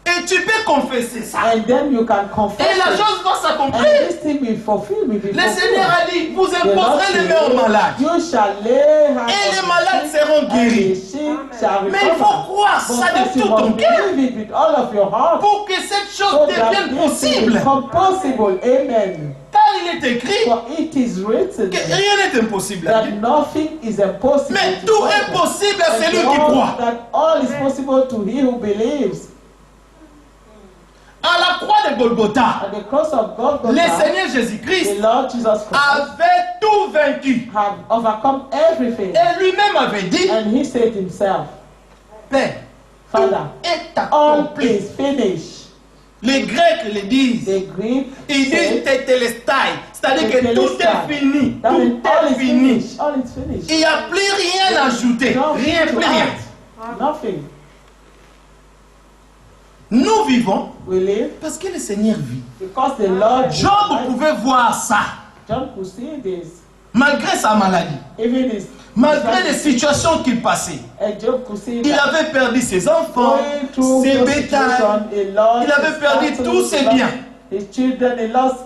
Et tu peux confesser ça. And then you can confess Et la it. chose va s'accomplir. And this thing will fulfill, will be Le Seigneur fulfilled. a dit, vous The Lord imposerez les mains aux said, malades. You shall lay hands Et les on the malades sick, seront and the guéris. sick shall Mais il faut recover. croire But ça first de you tout ton must cœur believe it with all of your heart. pour que cette chose So that devienne this possible. will become possible. Amen. Car il est écrit For it is written que rien n'est impossible à Dieu. that nothing is impossible Mais to tout God. est possible à And celui qui croit. that all is possible to he who believes. À la croix de Golgotha, At the cross of God, le Seigneur Jésus-Christ the Lord Jesus Christ avait tout vaincu. have overcome everything. Et lui-même avait dit, And he said himself, Père, Father, tout est all accompli. is finished. Les Grecs le disent. The Greek Ils disent said, tetelestai, c'est-à-dire que tout est fini. that means Tout all est is fini. finished. All is finished. Il n'y a plus rien à ajouter. Nothing Rien, to plus rien. add. Nothing. Nous vivons We live parce que le Seigneur vit. because the Lord is Job alive. pouvait voir ça, John could see this. malgré sa maladie, Even his malgré les situations qu'il passait. and Job could see Il that avait perdu ses enfants, going through ses those bétails. situations, he lost Il avait his perdu cattle, tous ses he lost biens. his children, he lost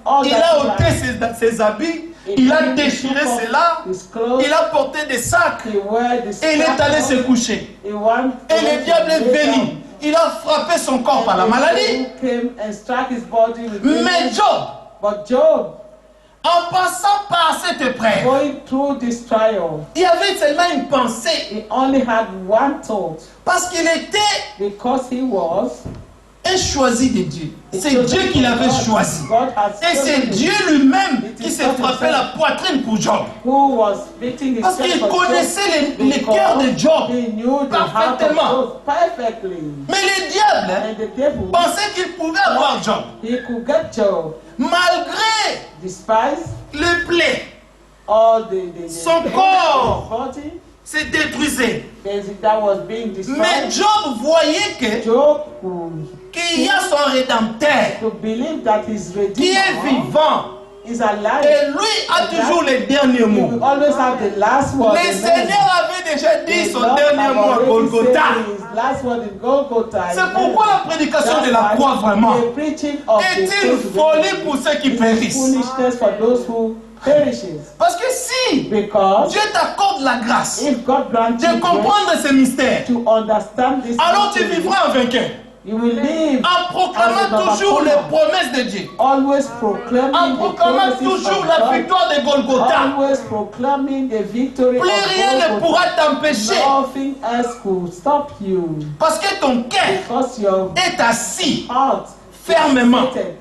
all Il that a he ôté had. ses habits, He il a took déchiré off cela, his clothes, il a porté des sacs he wear the et il est allé se sackcloth, coucher. he went Et to le diable est lay venu. down. Il a frappé son corps par la And the maladie. devil came and struck his body with Mais illness. Job, But Job, en passant par cette épreuve, going through this trial, il avait seulement une pensée. he only had one thought, Parce qu'il était because he was un choisi de Dieu. C'est Dieu qui l'avait choisi. God had Et c'est chosen him, Dieu lui-même qui s'est frappé la poitrine pour Job. who was beating his Parce chest qu'il for Job, connaissait le cœur de Job. he knew the heart of Parfaitement. Job perfectly. Mais le diable And the devil, pensait qu'il pouvait avoir Job. he could get Job, Malgré despise les plaies, all the Son pain corps. in his body se détruisait. that was being Mais destroyed. Job voyait que Job could, qu'il y a son rédempteur to believe that his qui est Redeemer vivant. is alive. Et lui a toujours les derniers He mots. will always have the last word. Le Amen. Seigneur avait déjà dit The son Lord dernier have mot à already Golgotha. said his last word in Golgotha. C'est Amen. pourquoi la prédication de la That's croix why vraiment the preaching of the est une truth folie pour ceux qui is périssent. foolishness for those who perishes. Parce que si Because Dieu t'accorde la grâce if God grants de you grace comprendre ces mystères, to understand this, alors tu mystery, vivras en vainqueur. you will live En proclamant toujours les promesses de Dieu. always proclaiming En the proclamant promises toujours of la God, victoire de Golgotha. always proclaiming the victory Plus of rien ne God. pourra t'empêcher. Nothing else could stop you Parce que ton cœur because your est assis heart fermement is seated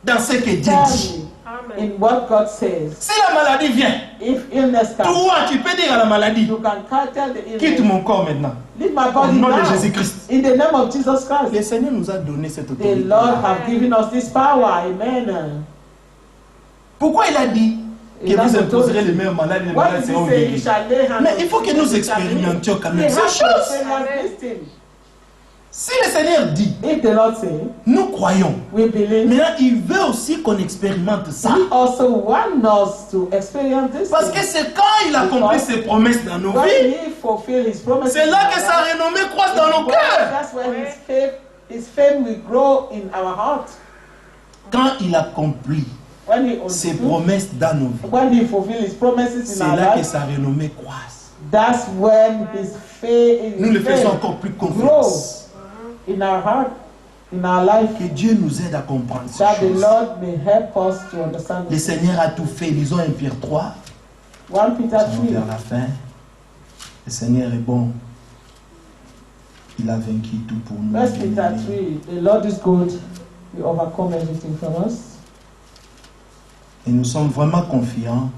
dans ce que Dieu dit. firmly in what God says. Si la maladie vient, If illness comes, toi tu peux dire à la maladie, you can tell the quitte illness, mon corps maintenant. leave my Au body nom de now. Jésus-Christ. In the name of Jesus Christ. Le Seigneur nous a donné cette The autorité. Lord have given us this power. Amen. Pourquoi il a dit que Il a vous dit- imposerez les mêmes malades, les What malades did he seront say? You guéris? shall lay hands Mais on il faut que sick nous and they shall expérimentions live. quand We même ces have to choses. experience this thing. Si le Seigneur dit, If the Lord say, nous croyons. we believe. Maintenant, il veut aussi qu'on expérimente ça. He also wants us to experience this Parce que thing. c'est quand il accomplit ses promesses dans nos When vies, he fulfill his promises, c'est là que in sa our life, renommée croisse dans nos well, cœurs. that's when his fame will grow in our heart. Quand il accomplit When he ses understood, promesses dans nos vies, when he fulfill his promises in c'est our là que life, sa renommée croisse. that's when his Nous le fame faisons encore plus confiance. grows in our heart, in our life, Que Dieu nous aide à comprendre ces that the choses. Lord may help us to understand Le this. Seigneur a tout fait. Lisons 1 Pierre 3. 1 Peter Nous allons 3. vers la fin. Le Seigneur est bon. Il a vaincu tout pour nous. 1 Peter 3. The Lord is good. We overcome everything from us. Et nous sommes vraiment confiants.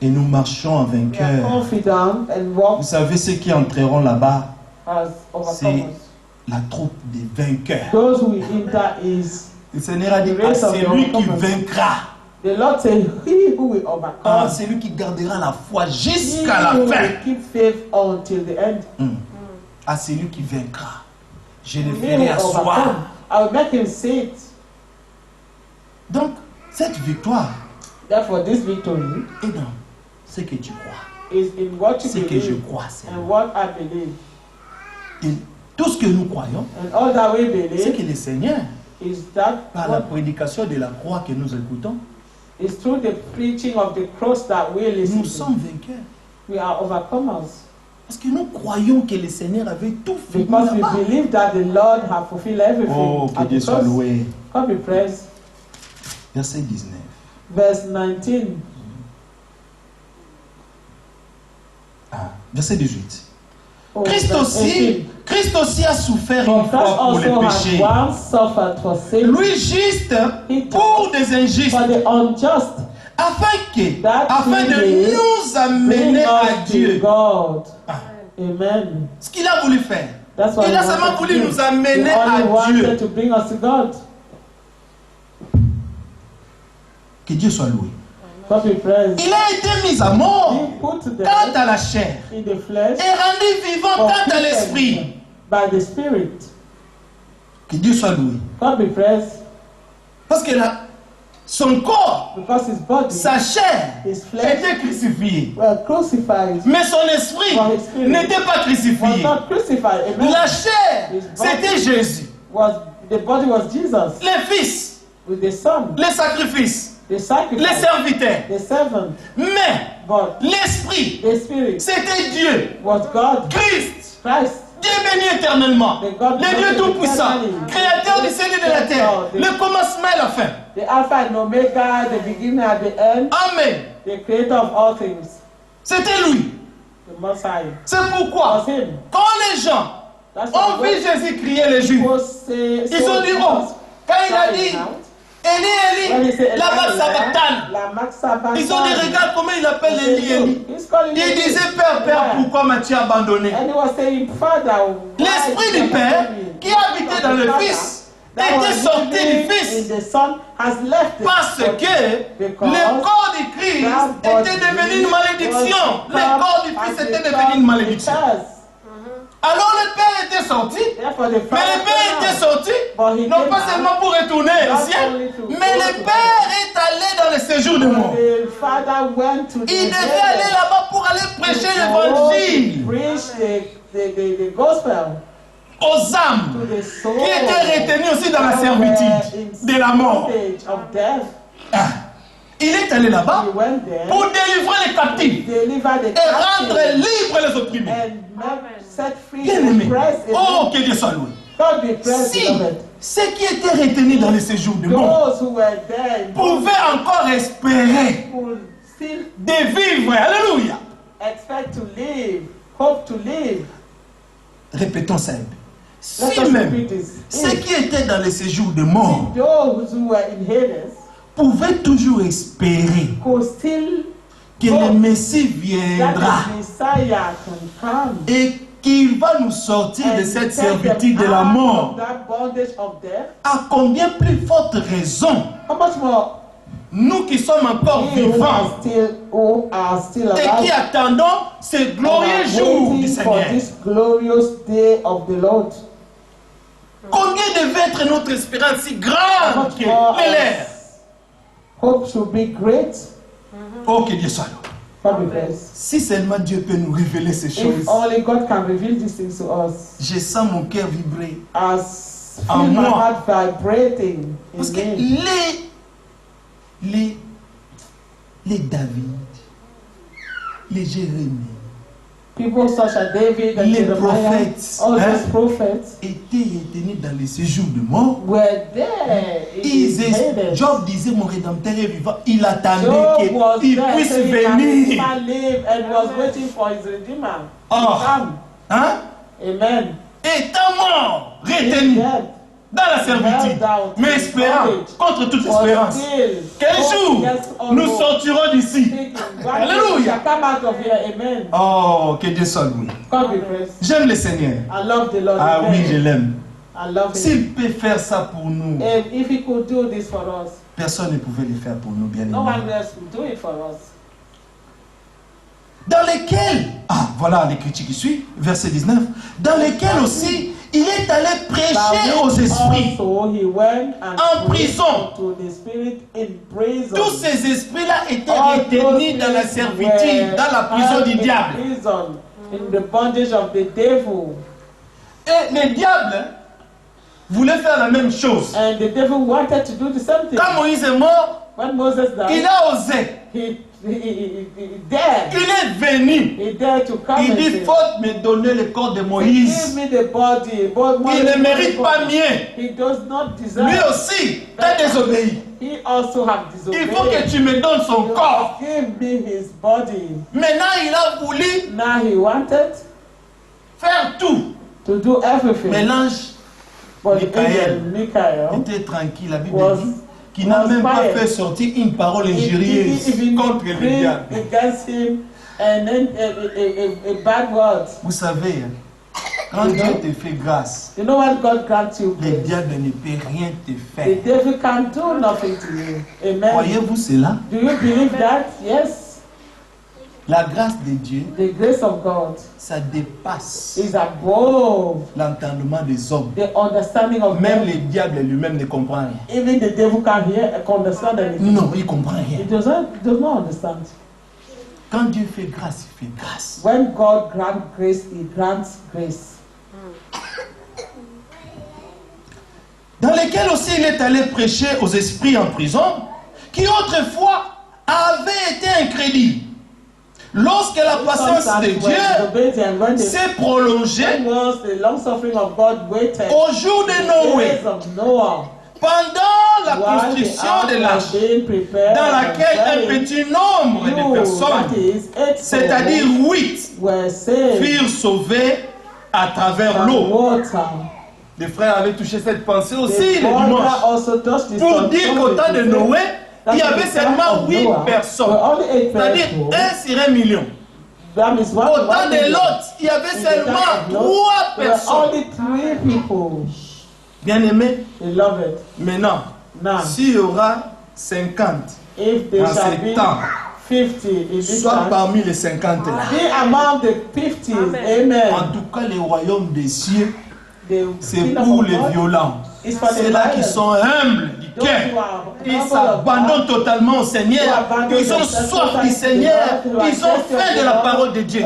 Et nous marchons en We are vainqueurs. confident and walk Vous savez, ceux qui entreront là-bas, as overcomers. la troupe des vainqueurs. Those who enter is, Le Seigneur a dit, The race ah, of c'est the lui qui overcomers. vaincra. the Lord said, he who will Ah, overcome, c'est lui qui gardera la foi he jusqu'à la who fin. will keep faith until the end. Ah, c'est lui qui vaincra. Je le He who ferai will asseoir. overcome, I will make him sit. Donc, cette victoire, Therefore, this victory est dans ce que tu crois. is in what you Ce que je believe crois, c'est and what I believe. Et tout ce que nous croyons, And all that we c'est que believe le Seigneur, is that par la what prédication de la croix que nous écoutons, is through the preaching of the cross that we listen nous to. sommes vainqueurs. We are overcomers. Parce que nous croyons que le Seigneur avait tout fini Because we là-bas. believe that the Lord has fulfilled everything Oh, que at Dieu the soit cross. loué. God be praised. Verset 19. Verse 19. Ah, verset 18. Oh, Christ verse 18. aussi a souffert For une Christ fois pour les also has péchés. once suffered for sin, Lui juste pour des injustes, for the unjust, afin That de he nous bring amener à us to Dieu. God. Ah. Amen. Ce qu'il a voulu faire. That's what Il he a seulement wanted to voulu do. nous He amener only à Dieu. wanted to bring us to God. Que Dieu soit loué. God be praised. Il a été mis à mort He put to quant death à la chair in the flesh et rendu vivant for quant à quickened l'esprit. by the Spirit. Que Dieu soit loué. God be praised. Parce que son corps, Because his body, sa chair, his flesh, était crucifié. were crucified. Mais son esprit For his spirit n'était pas Was crucifié. not crucified. Amen. La chair, His body c'était Jésus. the body was Jesus Les fils, with the son, les sacrifices, the les sacrifice, serviteurs. the servant. Mais But l'esprit, the spirit c'était Dieu. was God, Christ. Christ. Dieu béni éternellement. The God Le Dieu tout-puissant, créateur du ciel et de la terre. Le commencement et la fin. The Alpha and Omega, the beginning and the end, Amen. the creator of all things, C'était lui. the Messiah. C'est pourquoi, Was him. quand les gens That's ont vu Jésus crier les Juifs, ils ont dit, oh, quand il a dit, Eli, Eli, lama sabachthani. Ils ont dit, regarde comment il appelle Eli, Eli. Il disait, Père, Père, pourquoi m'as-tu abandonné? And he was saying, Father, why L'esprit did du you Père abandon me? qui habitait dans le Fils était sorti du Fils The Son has left parce que le corps du Christ était devenu une malédiction. Le corps du Fils était devenu une malédiction. Alors le Père était sorti, mais le Père était sorti, non pas seulement pour retourner au ciel, mais le Père est allé dans le séjour de mort. Il devait aller là-bas pour aller prêcher l'évangile the gospel aux âmes qui étaient retenues aussi dans la servitude de la mort. Ah. Il est allé là-bas pour délivrer les captifs et rendre libres les opprimés. Bien aimé. Oh, que Dieu soit loué. Si ceux qui étaient retenus dans le séjour de mort pouvaient encore espérer de vivre, alléluia. Répétons ça. Si même ceux qui étaient dans le séjour de mort pouvaient toujours espérer que le Messie viendra et qu'il va nous sortir de cette servitude de la mort, à combien plus forte raison nous qui sommes encore vivants et qui attendons ce glorieux jour du Seigneur. Combien devait être notre espérance si grande que l'élève? Hope should be great. Oh, que Dieu soit loué. Si seulement Dieu peut nous révéler ces choses. If only God can reveal these things to us. Je sens mon cœur vibrer. As En feel my moi. heart vibrating. Parce que Amen. les David, les Jérémie, People such as David and les Jeremiah, prophètes, all hein, those prophets étaient retenus dans les séjours de mort. were there. Job disait, mon Rédempteur est vivant. Il attendait Job was qu'il there, puisse saying that his venir. man lived and was waiting for his Redeemer to Oh. come. Hein? Amen. Étant mort, He's retenu dead. dans la servitude, mais espérant contre toute espérance. Quel jour nous sortirons d'ici? Alléluia. Come out of here. Amen. Oh, que Dieu soit loué. God be praised. J'aime le Seigneur. I love the Lord. Ah Amen. oui, je l'aime. I love him. S'il peut faire ça pour nous, And if he could do this for us, personne ne pouvait le faire pour nous, bien no one aimé. else would do it for us. Dans lesquels, ah voilà l'écriture qui suit, verset 19, dans lesquels aussi il est allé prêcher David aux esprits. also, he went and En preached prison. to the spirit in prison. Tous ces esprits-là étaient All retenus those dans la spirits servitude, were dans la prison held du in diable. prison, in the bondage of the devil. Et le diable voulait faire la même chose. And the devil wanted to do the same thing. Quand Moïse est mort, When Moses il died, a osé. he dared. Il est venu. He dared to come Il and dit, say, faut me donner le corps de give Moïse. me the body. But Il ne mérite pas mieux. He does not deserve. Lui aussi a désobéi. He also have disobeyed. Il faut que tu me donnes son You corps. must give me his body. Maintenant, il a voulu Now he wanted faire tout. to do everything. Mais l'ange But the Michael angel Michael était tranquille. La Bible was, dit qu'il n'a même pas quiet. fait sortir une parole He injurieuse didn't even contre le pray diable. against him and then a bad word. Vous savez, quand Dieu te fait grâce, You know what God grants you? le diable ne peut rien te The faire. devil can't do nothing to you. Amen. Croyez-vous cela? Do you believe that? Yes. La grâce de Dieu, The grace of God ça dépasse is above l'entendement des hommes. the understanding of Même men. le diable lui-même ne comprend rien. Even the devil can understand anything. Non, il ne comprend He rien. does not understand. Quand Dieu fait grâce, il fait grâce. When God grants grace, He grants grace. Dans lesquels aussi il est allé prêcher aux esprits en prison, qui autrefois avaient été incrédules. Lorsque la patience de Dieu s'est prolongée When was the long suffering of God waited? au jour de The Noé, days of Noah, pendant la while the construction ark de was l'arche, being prepared dans laquelle un and petit nombre de that personnes, is, 8 c'est-à-dire 8, were saved furent sauvés à travers from l'eau. water. Les frères avaient touché cette pensée aussi The le brother dimanche. also touched this Pour on dire Sunday qu'au temps to de say Noé, that il y in avait the time seulement of 8 Noah, personnes. were only 8 C'est-à-dire people. 1 sur 1 million. That means Au temps de million. Lot, il y avait In the time seulement of Lot, 3 there were personnes. only 3 people. Bien-aimés, Beloved, maintenant, now, s'il y aura 50 if there dans shall ces be temps, 50 in this soit time, parmi les 50 là. be among the 50s. Amen. En tout cas, le royaume des cieux, The c'est kingdom pour of les God violents. is for the Ceux-là qui violent. sont humbles du Those cœur. who are Ils humble of s'abandonnent heart, totalement au Seigneur. Ils ont soif du Seigneur. Ils ont faim de la parole de Dieu.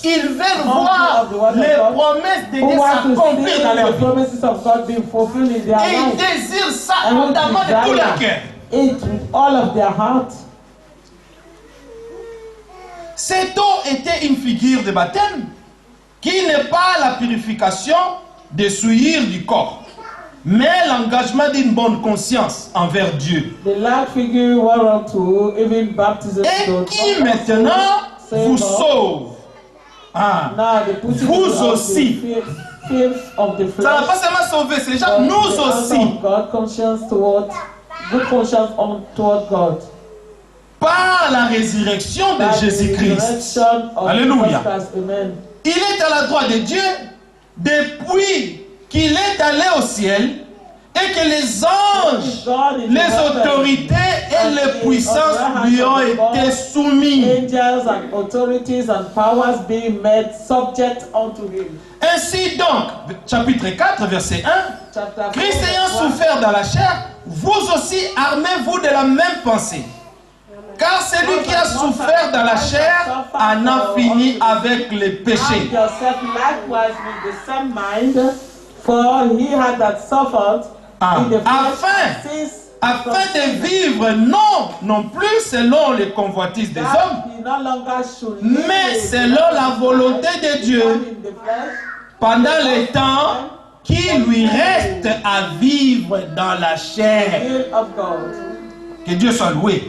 Ils veulent voir les promesses de who Dieu want to s'accomplir see dans leur the vie. promises of God being fulfilled in their Et ils lives. désirent ça And who ardemment de tout leur desire cœur. it with all of their heart. Cette eau était une figure de baptême qui n'est pas la purification des souillures du corps, mais l'engagement d'une bonne conscience envers Dieu. The large figure whereunto even baptism Et does qui not maintenant also vous save us. sauve. Ah. Now the putting Vous of aussi. the filth of the Ça n'a flesh. pas seulement sauvé, c'est déjà but nous the answer aussi. of God, conscience toward good conscience toward God. Par la résurrection de By the Jésus-Christ. resurrection of Alléluia. Jesus Christ. Amen. Il est à la droite de Dieu depuis qu'il est allé au ciel et que les anges, God is les the autorités et and les the puissances lui ont été soumis. angels and authorities and powers being made subject unto him. Ainsi donc, chapitre 4, verset 1, Chapter 4, Christ ayant verse 1. souffert dans la chair, vous aussi armez-vous de la même pensée. Car celui qui a souffert dans la chair en a fini avec les And péchés. yourself likewise with the same mind, for he had that suffered in the flesh Afin de vivre non plus selon les convoitises des hommes, mais selon la volonté de Dieu, pendant le temps qui lui reste à vivre dans la chair. Que Dieu soit loué.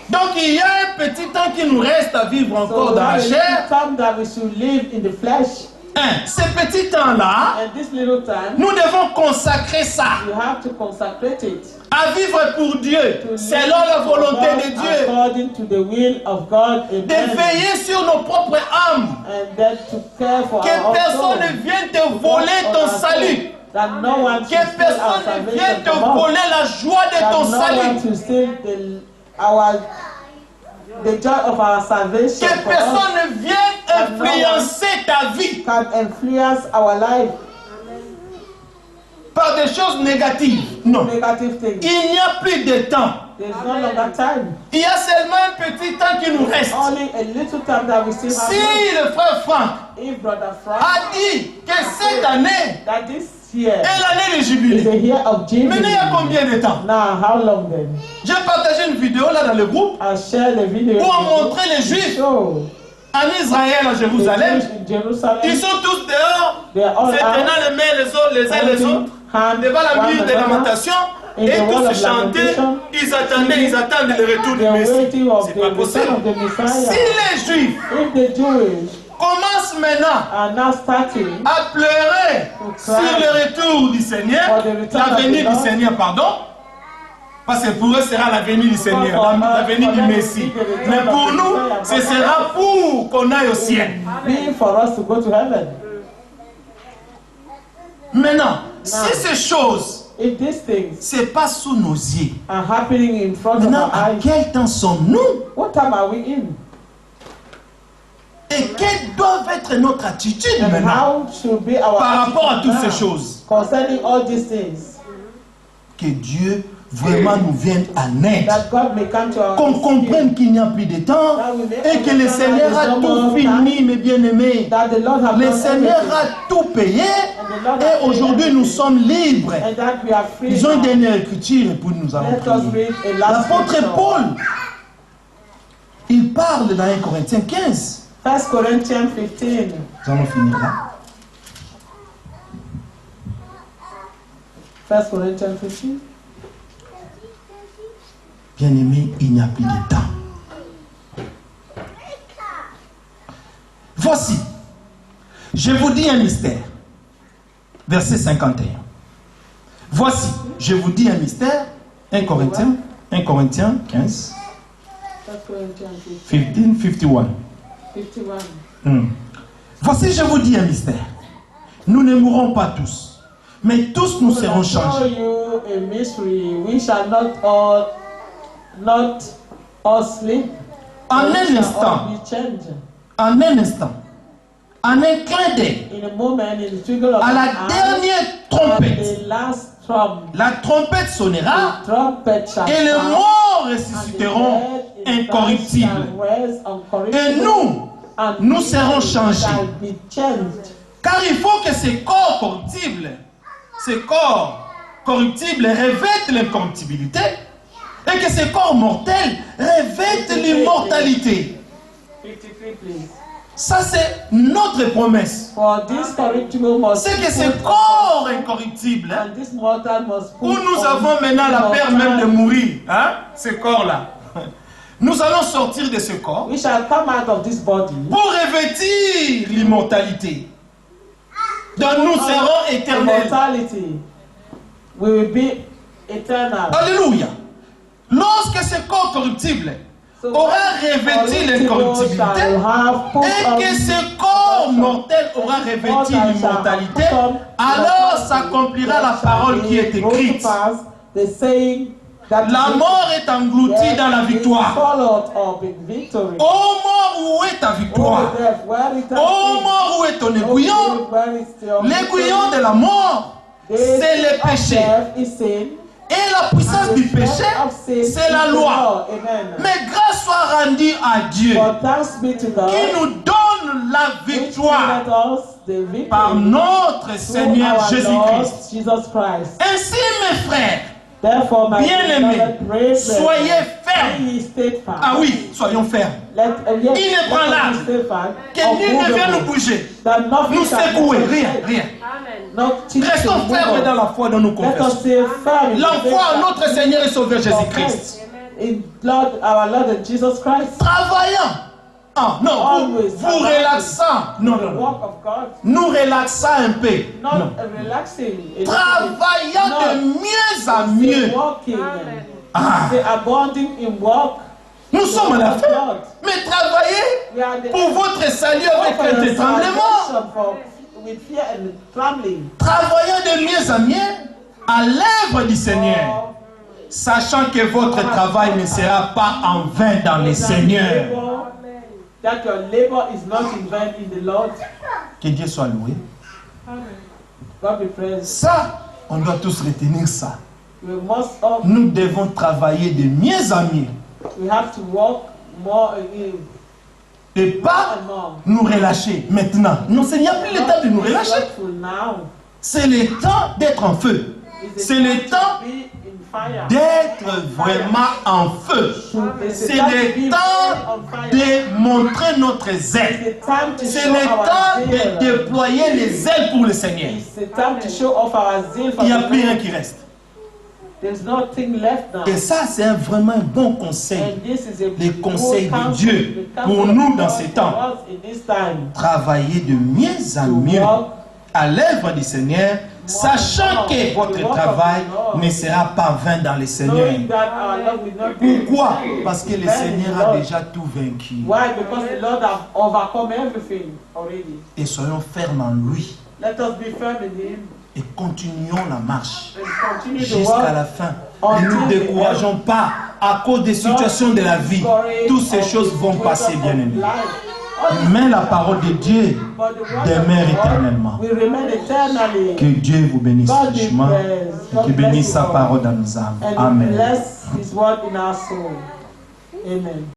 Donc il y a un petit temps qui nous reste à vivre encore dans la chair. Ce petit temps-là, nous devons consacrer ça à vivre pour Dieu, selon la volonté de Dieu, de veiller sur nos propres âmes, que personne ne vienne te voler ton salut, que personne ne vienne te voler la joie de ton salut, the joy of our salvation. que personne ne vienne influencer ta vie. can influence our life. Par des choses négatives. Non. Negative things. Il n'y a plus de temps. There's no longer time. Il y a seulement un petit temps qui nous reste. Only a little time that we still have. Si le frère Franck If Brother Frank a dit que cette année that this year est l'année de is jubilé. a year of Jubilee. Maintenant, il y a combien de temps? Now, how long then? J'ai partagé une vidéo là dans le groupe I'll share the video. pour montrer les Juifs en Israël, à Jérusalem. Ils sont tous dehors, se tenant les mains les uns les autres, devant la mur de lamentation, et tous chantaient. Ils attendent le retour du Messie. C'est pas possible. Si les Juifs commencent maintenant à pleurer sur le retour du Seigneur, la venue du Seigneur, pardon, parce que pour eux, ce sera la venue du Seigneur, la venue du Messie. Mais pour nous, ce sera pour qu'on aille au ciel. Maintenant, si ces choses se passent sous nos yeux, maintenant, à quel temps sommes-nous? Et quelle doit être notre attitude maintenant par rapport à toutes ces choses? Que Dieu vraiment nous vienne en aide. Qu'on comprenne qu'il n'y a plus de temps et que le Seigneur a tout fini, mes bien-aimés. Le Seigneur a tout payé et aujourd'hui nous sommes libres. Ils ont une dernière écriture pour nous allons prier. L'apôtre Paul, il parle dans 1 Corinthiens 15. 1 Corinthians 15. Nous allons finir là. 1 Corinthians 15. Bien-aimé, il n'y a plus de temps. Voici, je vous dis un mystère. Verset 51. Voici, je vous dis un mystère. 1 Corinthiens 15. 51. Voici, je vous dis un mystère. Nous ne mourrons pas tous, mais tous nous serons changés. Not all sleep. En un instant, en un clin d'œil, à la dernière trompette, la trompette sonnera et les morts ressusciteront incorruptibles. Et nous serons changés. Car il faut que ces corps corruptibles revêtent l'incorruptibilité. Et que ces corps mortels revêtent l'immortalité. Ça, c'est notre promesse. C'est que ces corps incorruptibles, où nous avons maintenant la peur même de mourir, hein, ces corps-là, nous allons sortir de ce corps pour revêtir l'immortalité. Donc nous serons éternels. Alléluia. Lorsque ce corps corruptible aura revêti l'incorruptibilité et que ce corps mortel aura revêti l'immortalité, alors s'accomplira la parole qui est écrite. La mort est engloutie dans la victoire. Ô mort, où est ta victoire? Ô mort, où est ton aiguillon? L'aiguillon de la mort, c'est le péché. Et la puissance du péché, c'est la loi. Mais grâce soit rendue à Dieu, qui nous donne la victoire par notre Seigneur Jésus-Christ. Ainsi, mes frères, bien-aimés, soyez fermes. Ah oui, soyons fermes. Inébranlables. Que nul ne vienne nous bouger, nous secouer, rien. Restons fermes dans la foi dont nous confessons. La foi en notre Seigneur et Sauveur Jésus-Christ. Travaillant. Ah, non, vous relaxant. Non. Nous relaxant un peu. Non. Travaillant de mieux à mieux. Ah. Nous sommes à la fin. Mais travaillez pour votre salut avec un tremblement. Travaillant de mieux à mieux à l'œuvre du Seigneur, sachant que votre travail ne sera pas en vain dans le Seigneur. that your labor is not in vain in the Lord. Que Dieu soit loué. God be praised. Ça, on doit tous retenir ça. We must all, Nous devons travailler de mieux en mieux. we have to work more Et pas and more. nous relâcher maintenant. Non, il n'y a plus le temps de nous relâcher. Slothful now. C'est le temps d'être en feu. It's C'est the le time temps to be in fire. d'être vraiment en feu. It's the C'est time to le be temps on fire. de montrer notre It's zèle. the time to C'est show le our temps de zeal. déployer les ailes pour le Seigneur. It's the time to show off our zeal for Il n'y a the plus rien Lord. qui reste. There's nothing left now. Et ça, c'est vraiment un bon conseil. And this is a Les conseils good de counsel, Dieu the counsel pour of nous God dans ces for temps. us in this time. Travaillez de mieux en To mieux walk à l'œuvre du Seigneur, sachant que votre travail ne sera pas vain dans le Seigneur. knowing that our Lord will not be Pourquoi? Parce que le vain in the Seigneur a Lord. déjà tout vaincu. Why? Because the Lord has overcome everything already. Et soyons fermes en lui. Let us be firm in Him Et continuons la marche and continue to jusqu'à work. la fin. Ne nous décourageons pas à cause des situations de la vie. Toutes ces choses vont passer, bien aimés. Mais la parole de Dieu demeure éternellement. We remain eternally. Que Dieu vous bénisse God be richement praised. et God que bless bénisse you sa all. parole dans nos âmes. And Amen. bless His word in our soul. Amen.